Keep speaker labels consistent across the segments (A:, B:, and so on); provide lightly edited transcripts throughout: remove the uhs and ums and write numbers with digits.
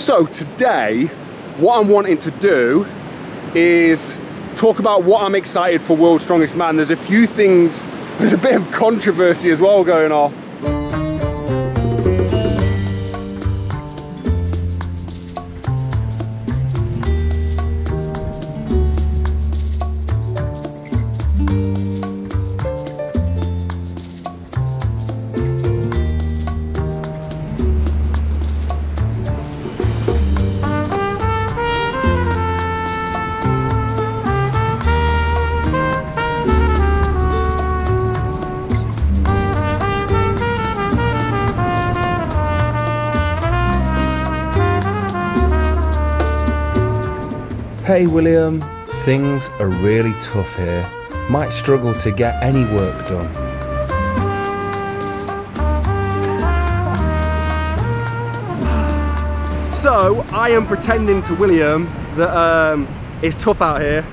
A: So today, what I'm wanting to do is talk about what I'm excited for World's Strongest Man. There's a few things, there's a bit of controversy as well going on.
B: Hey William, things are really tough here. Might struggle to get any work done.
A: So I am pretending to William that it's tough out here.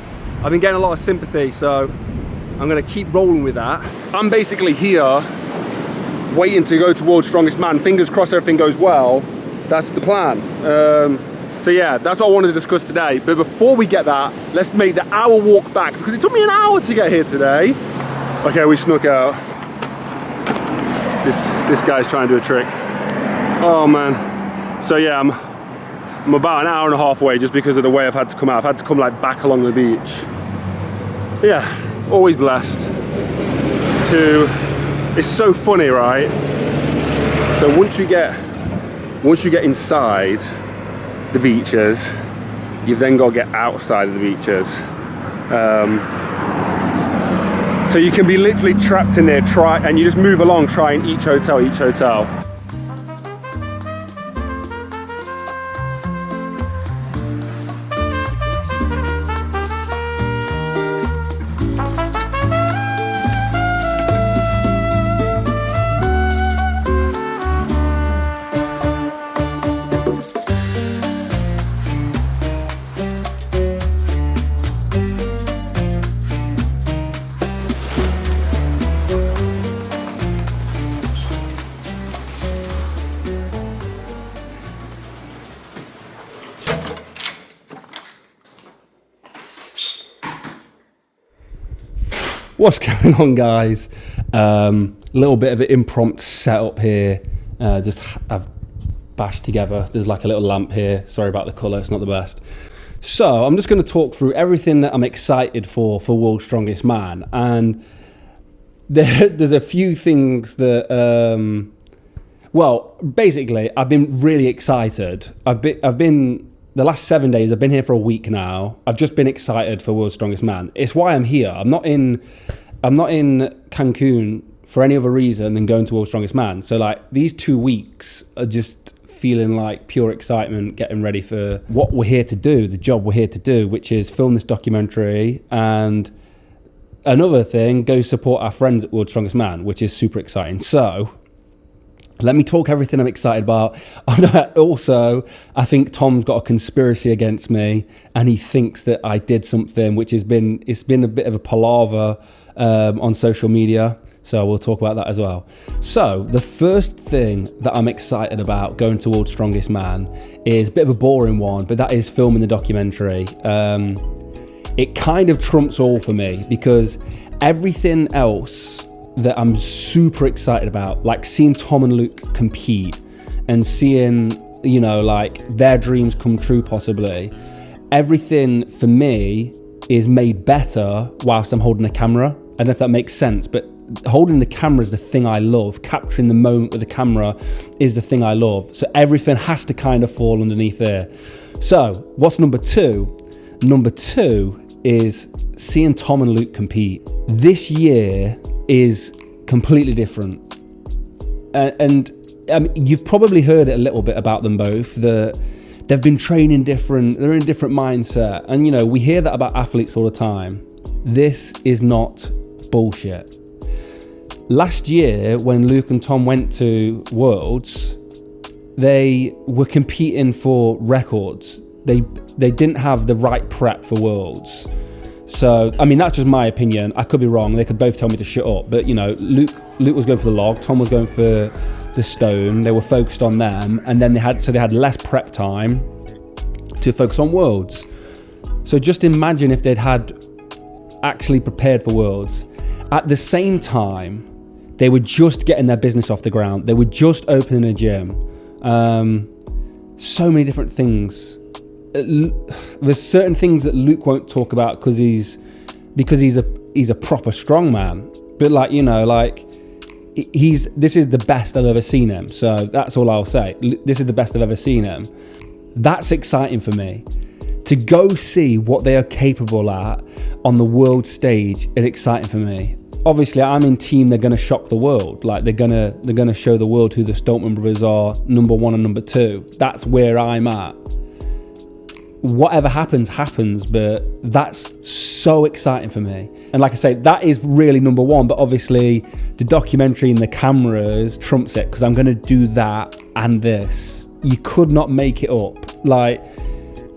A: I've been getting a lot of sympathy, so I'm gonna keep rolling with that. I'm basically here waiting to go to World's Strongest Man. Fingers crossed everything goes well. That's the plan. So yeah, that's what I wanted to discuss today. But before we get that, let's make the hour walk back, because it took me an hour to get here today. Okay, we snuck out. This guy's trying to do a trick. Oh man. So yeah, I'm about an hour and a half away just because of the way I've had to come out. I've had to come like back along the beach. But yeah, always blessed to, it's so funny, right? So once you get inside the beaches, you've then got to get outside of the beaches. So you can be literally trapped in there, and you just move along trying each hotel.
B: What's going on, guys? Little bit of an impromptu setup here. I've bashed together. There's like a little lamp here. Sorry about the colour, it's not the best. So I'm just going to talk through everything that I'm excited for World's Strongest Man. And there's a few things that, well, basically, I've been really excited. I've been the last 7 days, I've been here for a week now. I've just been excited for World's Strongest Man. It's why I'm here. I'm not in Cancun for any other reason than going to World's Strongest Man. So like these 2 weeks are just feeling like pure excitement, getting ready for what we're here to do, the job we're here to do, which is film this documentary, and another thing, go support our friends at World's Strongest Man, which is super exciting. So let me talk everything I'm excited about. Also, I think Tom's got a conspiracy against me, and he thinks that I did something, which it's been a bit of a palaver on social media. So we'll talk about that as well. So the first thing that I'm excited about going to World's Strongest Man is a bit of a boring one, but that is filming the documentary. It kind of trumps all for me, because everything else that I'm super excited about, like seeing Tom and Luke compete and seeing, you know, like their dreams come true possibly. Everything for me is made better whilst I'm holding a camera. I don't know if that makes sense, but holding the camera is the thing I love. Capturing the moment with the camera is the thing I love. So everything has to kind of fall underneath there. So what's number two? Number two is seeing Tom and Luke compete. This year is completely different, and you've probably heard it a little bit about them both, that they've been training different, they're in a different mindset, and you know, we hear that about athletes all the time. This is not bullshit. Last year when Luke and Tom went to Worlds, they were competing for records. They didn't have the right prep for Worlds. So, I mean, that's just my opinion. I could be wrong. They could both tell me to shut up. But, you know, Luke Luke was going for the log, Tom was going for the stone. They were focused on them, and then they had less prep time to focus on Worlds. So just imagine if they'd had actually prepared for Worlds. At the same time, they were just getting their business off the ground. They were just opening a gym. So many different things. There's certain things that Luke won't talk about because he's a proper strongman. But like, you know, like this is the best I've ever seen him. So that's all I'll say. This is the best I've ever seen him. That's exciting for me. To go see what they are capable at on the world stage is exciting for me. Obviously, I'm in team they're going to shock the world. Like they're gonna show the world who the Stoltman brothers are, number 1 and number 2. That's where I'm at. Whatever happens, but that's so exciting for me. And like I say, that is really number 1, but obviously the documentary and the cameras trumps it, because I'm going to do that and this. You could not make it up. Like,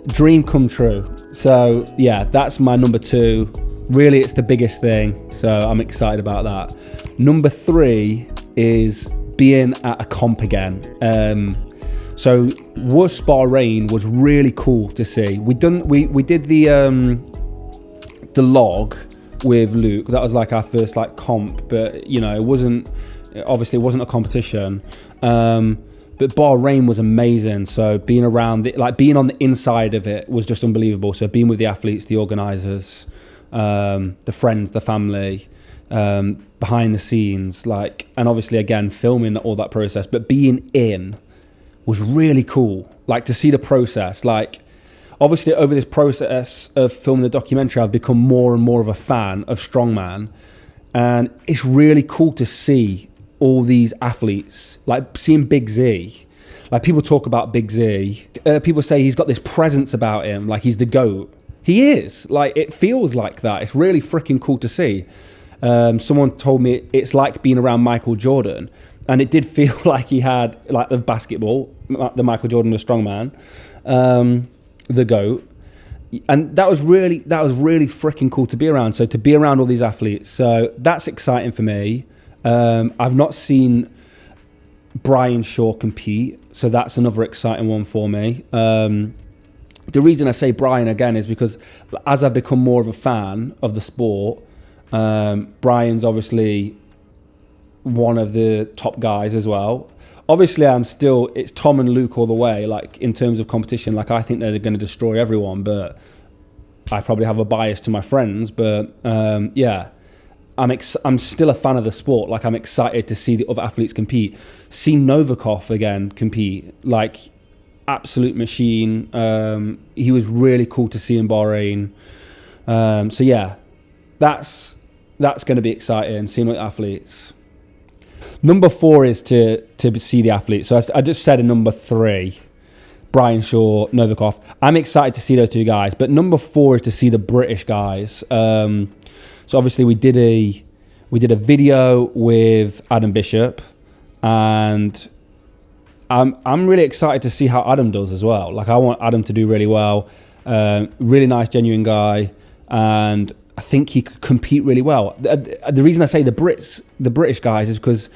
B: dream come true. So yeah, that's my number 2. Really, it's the biggest thing, so I'm excited about that. Number 3 is being at a comp again. So WUS Bahrain was really cool to see. We did the log with Luke. That was like our first like comp, but you know, it wasn't a competition. But Bahrain was amazing. So being around it, like being on the inside of it, was just unbelievable. So being with the athletes, the organisers, the friends, the family, behind the scenes, like, and obviously again filming all that process, but being in was really cool. Like to see the process. Like obviously over this process of filming the documentary, I've become more and more of a fan of strongman, and it's really cool to see all these athletes, like seeing Big Z. Like people talk about Big Z, people say he's got this presence about him, like he's the GOAT. He is. Like it feels like that. It's really freaking cool to see. Someone told me it's like being around Michael Jordan, and it did feel like he had like the basketball, the Michael Jordan, the strongman, the GOAT. And that was really freaking cool to be around. So to be around all these athletes, so that's exciting for me. I've not seen Brian Shaw compete, so that's another exciting one for me. The reason I say Brian again is because as I've become more of a fan of the sport, Brian's obviously one of the top guys as well. Obviously, it's Tom and Luke all the way, like in terms of competition. Like I think they're going to destroy everyone, but I probably have a bias to my friends. But yeah, I'm still a fan of the sport. Like I'm excited to see the other athletes compete. See Novikov again compete, like absolute machine. He was really cool to see in Bahrain. So yeah, that's going to be exciting, seeing the athletes. Number 4 is to see the athletes. So I just said in number 3, Brian Shaw, Novikov. I'm excited to see those 2 guys. But number 4 is to see the British guys. So obviously we did a video with Adam Bishop, and I'm really excited to see how Adam does as well. Like I want Adam to do really well. Really nice, genuine guy, and I think he could compete really well. The reason I say the British guys is because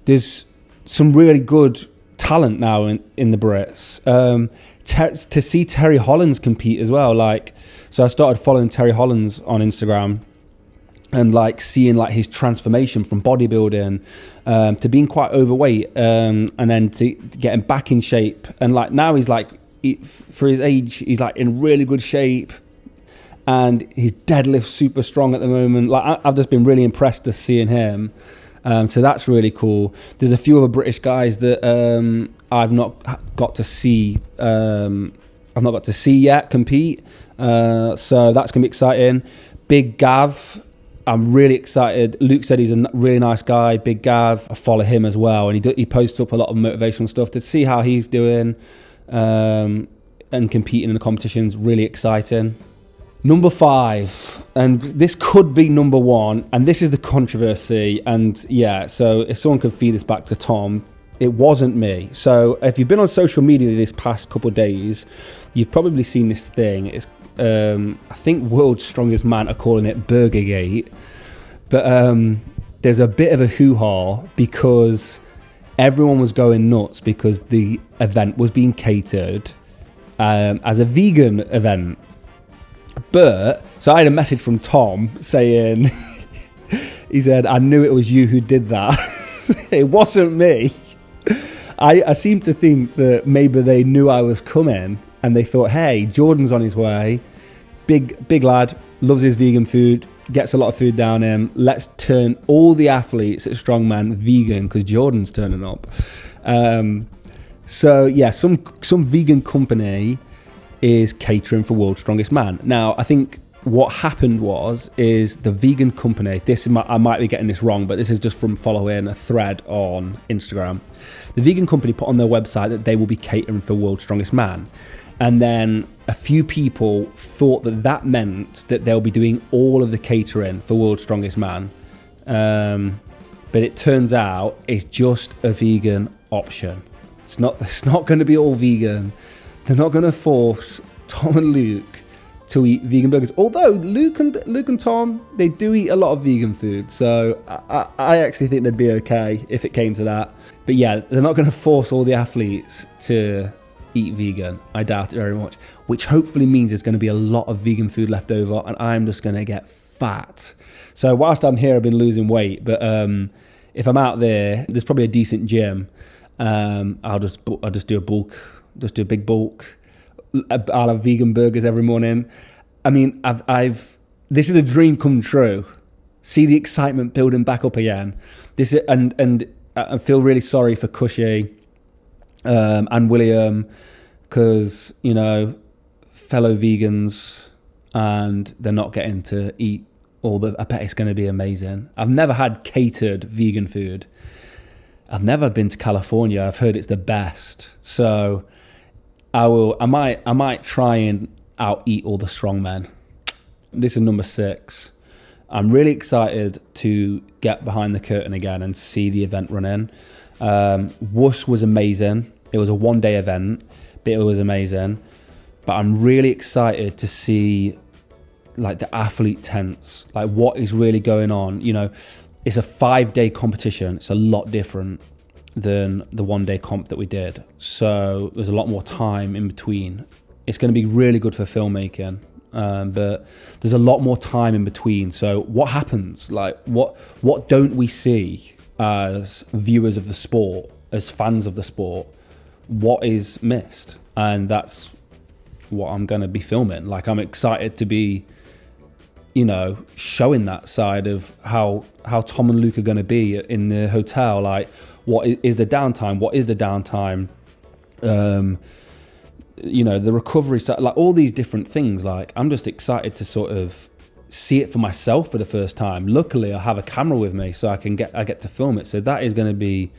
B: there's some really good talent now in the Brits. To see Terry Hollands compete as well, like, so I started following Terry Hollands on Instagram, and like seeing like his transformation from bodybuilding to being quite overweight, and then to getting back in shape, and like now he's like, for his age, he's like in really good shape, and his deadlift's super strong at the moment. Like I've just been really impressed to seeing him. So that's really cool. There's a few other British guys that I've not got to see. I've not got to see yet compete. So that's gonna be exciting. Big Gav, I'm really excited. Luke said he's a really nice guy. Big Gav, I follow him as well, and he posts up a lot of motivational stuff. To see how he's doing and competing in the competition's really exciting. Number 5, and this could be number 1, and this is the controversy, and yeah, so if someone could feed this back to Tom, it wasn't me. So if you've been on social media this past couple of days, you've probably seen this thing. It's I think World's Strongest Man are calling it BURGERGATE, but there's a bit of a hoo-ha because everyone was going nuts because the event was being catered as a vegan event. But, so I had a message from Tom saying, he said, I knew it was you who did that. It wasn't me. I seem to think that maybe they knew I was coming and they thought, hey, Jordan's on his way. Big lad, loves his vegan food, gets a lot of food down him. Let's turn all the athletes at Strongman vegan because Jordan's turning up. So yeah, some vegan company is catering for World's Strongest Man. Now, I think what happened is the vegan company, I might be getting this wrong, but this is just from following a thread on Instagram. The vegan company put on their website that they will be catering for World's Strongest Man. And then a few people thought that meant that they'll be doing all of the catering for World's Strongest Man. But it turns out it's just a vegan option. It's not going to be all vegan. They're not going to force Tom and Luke to eat vegan burgers. Although Luke and Tom, they do eat a lot of vegan food. So I actually think they'd be okay if it came to that. But yeah, they're not going to force all the athletes to eat vegan. I doubt it very much. Which hopefully means there's going to be a lot of vegan food left over and I'm just going to get fat. So whilst I'm here, I've been losing weight. But if I'm out there, there's probably a decent gym. I'll just do a big bulk. I'll have vegan burgers every morning. I mean, this is a dream come true. See the excitement building back up again. And I feel really sorry for Cushy and William because, you know, fellow vegans and they're not getting to eat I bet it's going to be amazing. I've never had catered vegan food. I've never been to California. I've heard it's the best. So I might try and out eat all the strongmen. This is number 6. I'm really excited to get behind the curtain again and see the event run in. WUS was amazing. It was a one-day event, but it was amazing. But I'm really excited to see like the athlete tents, like what is really going on. You know, it's a 5-day competition. It's a lot different than the one-day comp that we did. So there's a lot more time in between. It's going to be really good for filmmaking, but there's a lot more time in between. So what happens? Like what don't we see as viewers of the sport, as fans of the sport? What is missed? And that's what I'm going to be filming. Like I'm excited to be, you know, showing that side of how Tom and Luke are going to be in the hotel. Like, what is the downtime? What is the downtime? You know, the recovery side, like all these different things. Like, I'm just excited to sort of see it for myself for the first time. Luckily, I have a camera with me, so I get to film it. So that is going to be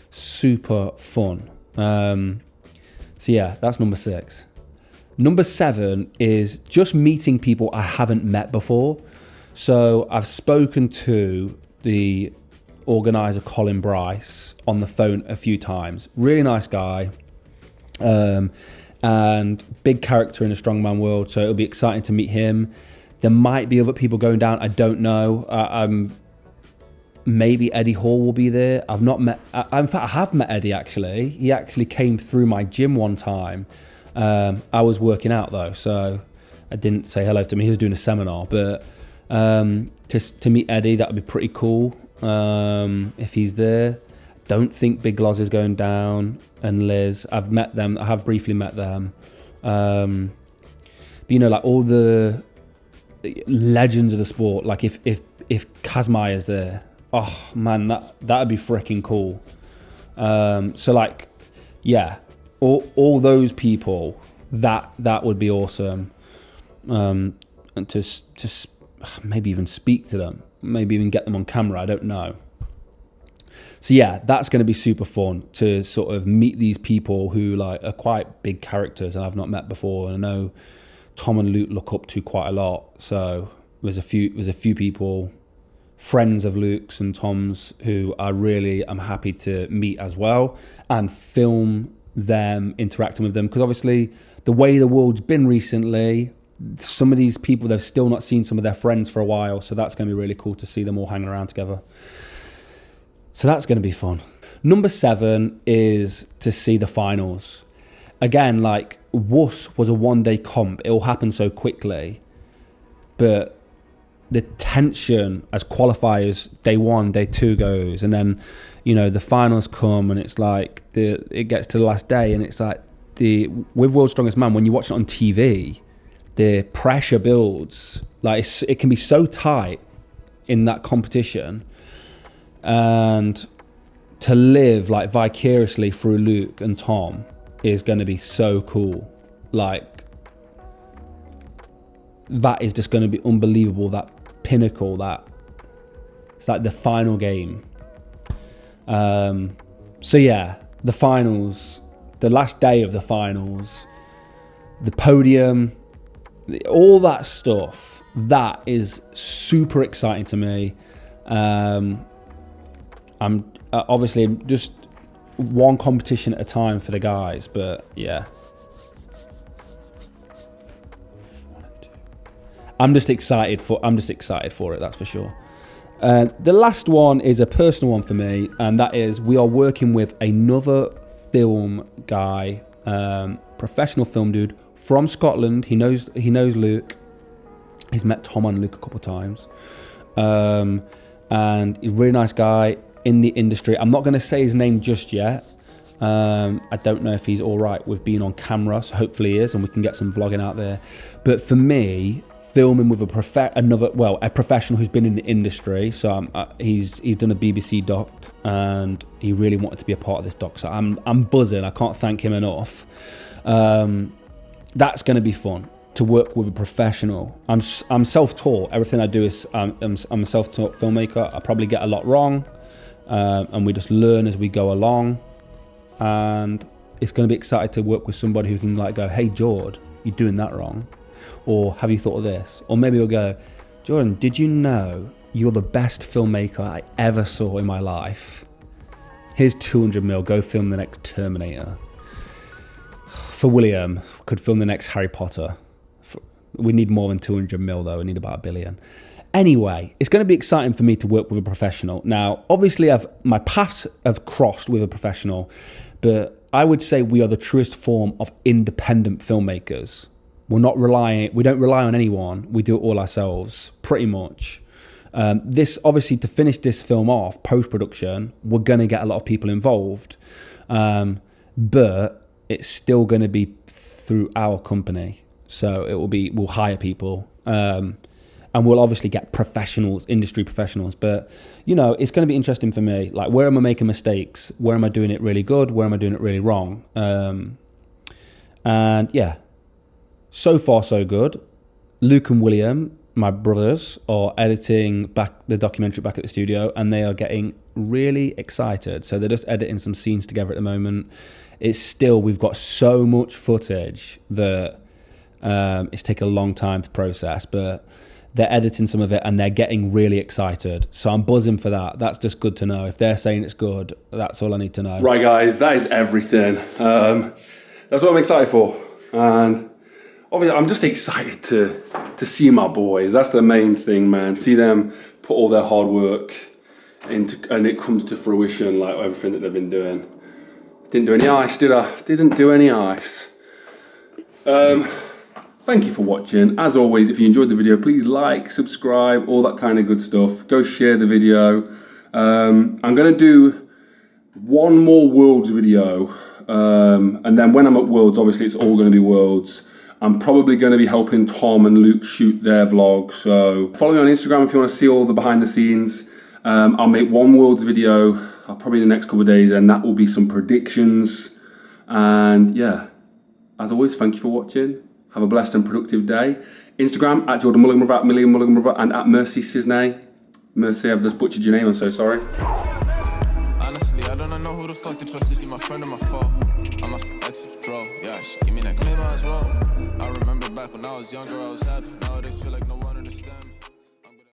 B: super fun. So yeah, that's number 6. Number 7 is just meeting people I haven't met before. So I've spoken to the organizer, Colin Bryce, on the phone a few times. Really nice guy. And big character in the strongman world. So it'll be exciting to meet him. There might be other people going down. I don't know. Maybe Eddie Hall will be there. I've not met. In fact, I have met Eddie actually. He actually came through my gym one time. I was working out though, so I didn't say hello to him. He was doing a seminar, but to meet Eddie, that would be pretty cool if he's there. Don't think Big Loz is going down, and Liz. I've met them. I have briefly met them. But you know, like all the legends of the sport. Like if Kazmai is there, oh man, that'd be freaking cool. So like, yeah. All those people, that would be awesome, and to maybe even speak to them, maybe even get them on camera. I don't know. So yeah, that's going to be super fun to sort of meet these people who like are quite big characters and I've not met before. And I know Tom and Luke look up to quite a lot. So there's a few people, friends of Luke's and Tom's, who I'm happy to meet as well and film them interacting with them, because obviously the way the world's been recently, some of these people, they've still not seen some of their friends for a while, so that's going to be really cool to see them all hanging around together. So that's going to be fun. Number 7 is to see the finals. Again, like, WUS was a one-day comp. It all happened so quickly. But the tension as qualifiers, day 1, day 2 goes, and then, you know, the finals come, and it's like it gets to the last day, and it's like with World's Strongest Man, when you watch it on TV, the pressure builds. Like, it can be so tight in that competition, and to live like vicariously through Luke and Tom is going to be so cool. Like, that is just going to be unbelievable. That pinnacle, that it's like the final game. So yeah, the finals, the last day of the finals, the podium, all that stuff, that is super exciting to me. I'm obviously just one competition at a time for the guys, but yeah, I'm just excited for it, that's for sure. The last one is a personal one for me, and that is we are working with another film guy, professional film dude from Scotland. He knows Luke. He's met Tom and Luke a couple of times, and he's a really nice guy in the industry. I'm not going to say his name just yet. I don't know if he's all right with being on camera, so hopefully he is, and we can get some vlogging out there. But for me, filming with a professional who's been in the industry, so he's done a BBC doc, and he really wanted to be a part of this doc. So I'm buzzing. I can't thank him enough. That's going to be fun to work with a professional. I'm self-taught. Everything I do is I'm a self-taught filmmaker. I probably get a lot wrong, and we just learn as we go along. And it's going to be exciting to work with somebody who can like go, "Hey, Jord, you're doing that wrong," or "Have you thought of this?" Or maybe we'll go, "Jordan, did you know you're the best filmmaker I ever saw in my life? Here's 200 mil, go film the next Terminator." For William, could film the next Harry Potter. We need more than 200 mil though, we need about 1 billion. Anyway, it's going to be exciting for me to work with a professional. Now, obviously my paths have crossed with a professional, but I would say we are the truest form of independent filmmakers. We don't rely on anyone. We do it all ourselves, pretty much. This, obviously, to finish this film off, post-production, we're going to get a lot of people involved. But it's still going to be through our company. So we'll hire people. And we'll obviously get professionals, industry professionals. But, you know, it's going to be interesting for me. Like, where am I making mistakes? Where am I doing it really good? Where am I doing it really wrong? And yeah, so far so good. Luke and William, my brothers, are editing the documentary back at the studio, and they are getting really excited. So they're just editing some scenes together at the moment. We've got so much footage that it's taken a long time to process, but they're editing some of it and they're getting really excited. So I'm buzzing for that. That's just good to know. If they're saying it's good, that's all I need to know.
A: Right, guys, that is everything. That's what I'm excited for. And obviously, I'm just excited to see my boys. That's the main thing, man. See them put all their hard work into, and it comes to fruition, like everything that they've been doing. Didn't do any ice, did I? Didn't do any ice. Thank you for watching. As always, if you enjoyed the video, please like, subscribe, all that kind of good stuff. Go share the video. I'm going to do one more Worlds video. And then when I'm at Worlds, obviously it's all going to be Worlds. I'm probably going to be helping Tom and Luke shoot their vlog. So follow me on Instagram if you want to see all the behind the scenes. I'll make one Worlds video, probably in the next couple of days, and that will be some predictions. And yeah, as always, thank you for watching. Have a blessed and productive day. Instagram at Jordan Mulligan Brother, at Million Mulligan Brother, and at Mercy Cisney. Mercy, I've just butchered your name, I'm so sorry.
C: Honestly, I don't know who the fuck to trust. Is he my friend or my foe? I'm a exit draw. Yeah, she give me that claim as well. I remember back when I was younger, I was happy. Nowadays feel like no one understands me.